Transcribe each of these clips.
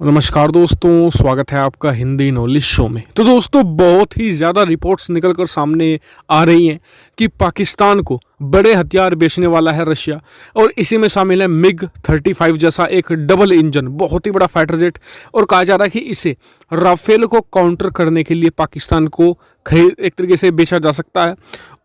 नमस्कार दोस्तों, स्वागत है आपका हिंदी नॉलेज शो में। तो दोस्तों, बहुत ही ज़्यादा रिपोर्ट्स निकल कर सामने आ रही हैं कि पाकिस्तान को बड़े हथियार बेचने वाला है रशिया, और इसी में शामिल है MiG-35 जैसा एक डबल इंजन बहुत ही बड़ा फाइटर जेट। और कहा जा रहा है कि इसे राफेल को काउंटर करने के लिए पाकिस्तान को खरीद एक तरीके से बेचा जा सकता है,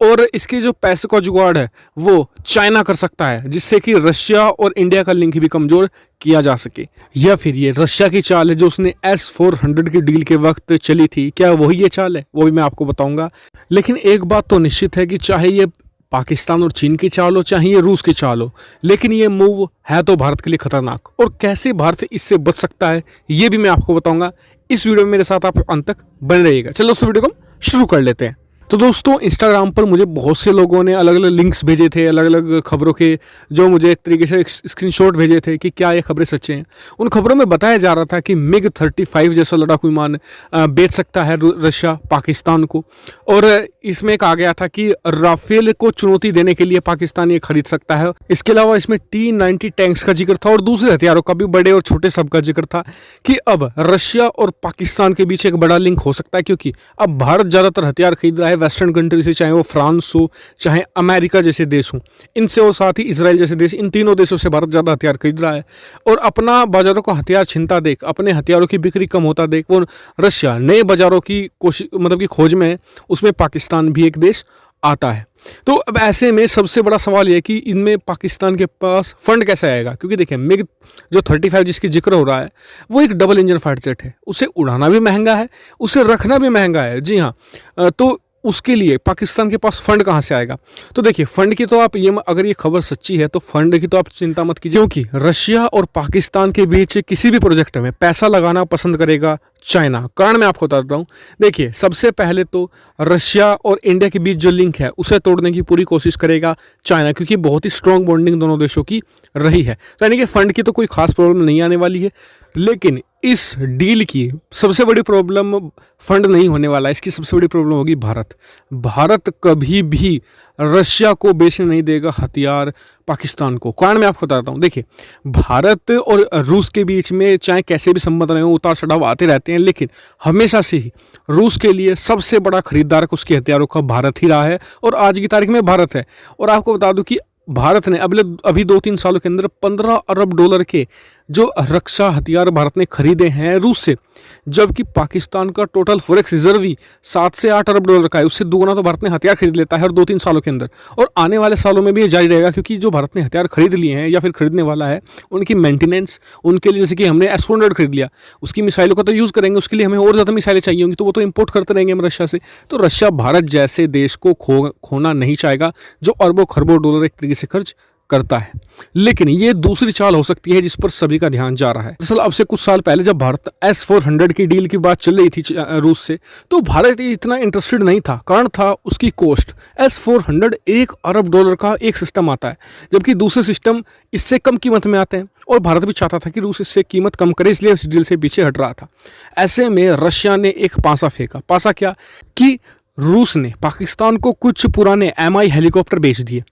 और इसके जो पैसे का जुगाड़ है वो चाइना कर सकता है, जिससे कि रशिया और इंडिया का लिंक भी कमज़ोर किया जा सके। या फिर ये रशिया की चाल है जो उसने S-400 की डील के वक्त चली थी, क्या वही ये चाल है? वो भी मैं आपको बताऊंगा। लेकिन एक बात तो निश्चित है कि चाहे ये पाकिस्तान और चीन की चाल हो, चाहे ये रूस की चाल हो, लेकिन ये मूव है तो भारत के लिए खतरनाक। और कैसे भारत इससे बच सकता है ये भी मैं आपको बताऊंगा। इस वीडियो में मेरे साथ आप अंत तक बने रहिएगा। चलो दोस्तों, वीडियो को शुरू कर लेते हैं। तो दोस्तों, इंस्टाग्राम पर मुझे बहुत से लोगों ने अलग अलग लिंक्स भेजे थे, अलग अलग खबरों के, जो मुझे एक तरीके से स्क्रीनशॉट भेजे थे कि क्या ये खबरें सच्चे हैं। उन खबरों में बताया जा रहा था कि MiG-35 जैसा लड़ाकू विमान बेच सकता है रशिया पाकिस्तान को, और इसमें कहा गया था कि राफेल को चुनौती देने के लिए पाकिस्तान ये खरीद सकता है। इसके अलावा इसमें T-90 टैंक्स का जिक्र था और दूसरे हथियारों का भी, बड़े और छोटे सबका जिक्र था कि अब रशिया और पाकिस्तान के बीच एक बड़ा लिंक हो सकता है, क्योंकि अब भारत ज़्यादातर हथियार खरीद रहा है वेस्टर्न कंट्री से, चाहे वो फ्रांस हो, चाहे अमेरिका जैसे देश हों, इनसे, और साथ ही इसराइल जैसे देश। इन तीनों देशों से भारत ज़्यादा हथियार खरीद रहा है, और अपना बाजारों का हथियार छिनता देख, अपने हथियारों की बिक्री कम होता देख, वो रशिया नए बाजारों की कोशिश मतलब की खोज में है, उसमें पाकिस्तान भी एक देश आता है। तो अब ऐसे में सबसे बड़ा सवाल यह है कि इनमें पाकिस्तान के पास फंड कैसे आएगा, क्योंकि देखिए MiG जो 35 जिसकी जिक्र हो रहा है वो एक डबल इंजन फाइटर जेट है। उसे उड़ाना भी महंगा है, उसे रखना भी महंगा है। जी हाँ, तो उसके लिए पाकिस्तान के पास फंड कहाँ से आएगा? तो देखिए, फंड की तो आप ये, अगर ये खबर सच्ची है तो फंड की तो आप चिंता मत कीजिए, क्योंकि रशिया और पाकिस्तान के बीच किसी भी प्रोजेक्ट में पैसा लगाना पसंद करेगा चाइना। कारण मैं आपको बताता हूँ। देखिए, सबसे पहले तो रशिया और इंडिया के बीच जो लिंक है उसे तोड़ने की पूरी कोशिश करेगा चाइना, क्योंकि बहुत ही स्ट्रॉन्ग बॉन्डिंग दोनों देशों की रही है। तो यानी कि फंड की तो कोई खास प्रॉब्लम नहीं आने वाली है। लेकिन इस डील की सबसे बड़ी प्रॉब्लम फंड नहीं होने वाला है, इसकी सबसे बड़ी प्रॉब्लम होगी भारत। भारत कभी भी रशिया को बेचने नहीं देगा हथियार पाकिस्तान को। कारण मैं आपको बताता हूँ। देखिए, भारत और रूस के बीच में चाहे कैसे भी संबंध रहे हो, उतार चढ़ाव आते रहते हैं, लेकिन हमेशा से ही रूस के लिए सबसे बड़ा खरीदार उसके हथियारों का भारत ही रहा है, और आज की तारीख में भारत है। और आपको बता दूं कि भारत ने अभी 2-3 सालों के अंदर $15 अरब के जो रक्षा हथियार भारत ने खरीदे हैं रूस से, जबकि पाकिस्तान का टोटल फॉरेक्स रिजर्व ही $7 से $8 अरब का है। उससे दुगना तो भारत ने हथियार खरीद लेता है हर 2-3 सालों के अंदर, और आने वाले सालों में भी ये जारी रहेगा, क्योंकि जो भारत ने हथियार खरीद लिए हैं या फिर खरीदने वाला है, उनकी मेंटेनेंस, उनके लिए, जैसे कि हमने S-400 खरीद लिया, उसकी मिसाइलों का तो यूज़ करेंगे, उसके लिए हमें और ज़्यादा मिसाइलें चाहिए होंगी, तो वो तो इंपोर्ट करते रहेंगे हम रशिया से। तो रशिया भारत जैसे देश को खोना नहीं चाहेगा, जो अरबों खरबों डॉलर एक तरीके से खर्च करता है। लेकिन ये दूसरी चाल हो सकती है जिस पर सभी का ध्यान जा रहा है। दरअसल अब से कुछ साल पहले जब भारत S-400 की डील की बात चल रही थी रूस से, तो भारत इतना इंटरेस्टेड नहीं था। कारण था उसकी कॉस्ट। S-400 $1 अरब का एक सिस्टम आता है, जबकि दूसरे सिस्टम इससे कम कीमत में आते हैं, और भारत भी चाहता था कि रूस इससे कीमत कम करे, इसलिए इस डील से पीछे हट रहा था। ऐसे में रशिया ने एक पासा फेंका। पासा क्या कि रूस ने पाकिस्तान को कुछ पुराने MI हेलीकॉप्टर बेच दिए।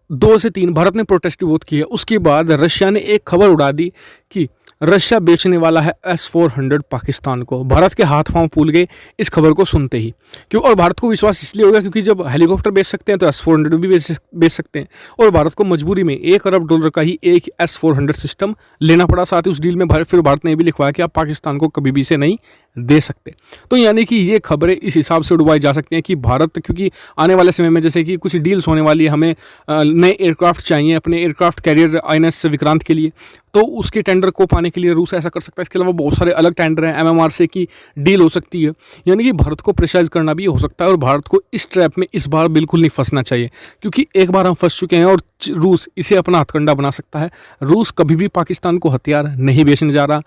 2 से 3 भारत ने प्रोटेस्ट बहुत किया। उसके बाद रशिया ने एक खबर उड़ा दी कि रशिया बेचने वाला है S-400 पाकिस्तान को। भारत के हाथ पांव फूल गए इस खबर को सुनते ही, क्यों? और भारत को विश्वास इसलिए हो गया क्योंकि जब हेलीकॉप्टर बेच सकते हैं तो S-400 भी बेच सकते हैं, और भारत को मजबूरी में $1 अरब का ही एक S-400 सिस्टम लेना पड़ा। साथ ही उस डील में फिर भारत ने भी लिखवाया कि आप पाकिस्तान को कभी भी इसे नहीं दे सकते। तो यानी कि ये खबरें इस हिसाब से उड़वाई जा सकती हैं कि भारत, क्योंकि आने वाले समय में जैसे कि कुछ डील्स होने वाली है, हमें नए एयरक्राफ्ट चाहिए अपने एयरक्राफ्ट कैरियर INS विक्रांत के लिए, तो उसके टेंडर को पाने के लिए रूस ऐसा कर सकता है। इसके अलावा बहुत सारे अलग टेंडर हैं, MMR से की डील हो सकती है। यानी कि भारत को प्रेशराइज करना भी हो सकता है, और भारत को इस ट्रैप में इस बार बिल्कुल नहीं फंसना चाहिए, क्योंकि एक बार हम फंस चुके हैं और रूस इसे अपना हथकंडा बना सकता है। रूस कभी भी पाकिस्तान को हथियार नहीं बेचने जा रहा,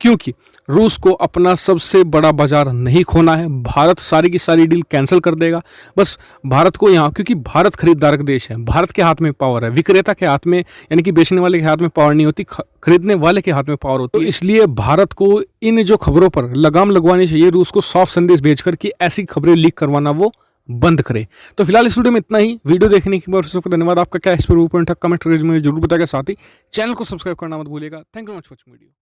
क्योंकि रूस को अपना सबसे बड़ा बाजार नहीं खोना है। भारत सारी की सारी डील कैंसिल कर देगा। बस भारत को यहाँ, क्योंकि भारत खरीदारक देश है, भारत के हाथ में पावर है, विक्रेता के हाथ में, यानी कि बेचने वाले के हाथ में पावर नहीं होती, खरीदने वाले के हाथ में पावर होती है। तो इसलिए भारत को इन जो खबरों पर लगाम लगवानी चाहिए, रूस को सॉफ्ट संदेश भेजकर कि ऐसी खबरें लीक करवाना वो बंद करे। तो फिलहाल इस वीडियो में इतना ही। वीडियो देखने के बाद सबको धन्यवाद। आपका क्या इस पर कमेंट करके मुझे जरूर बताएगा। साथ ही चैनल को सब्सक्राइब करना मत भूलिएगा। Thank you much for watching video.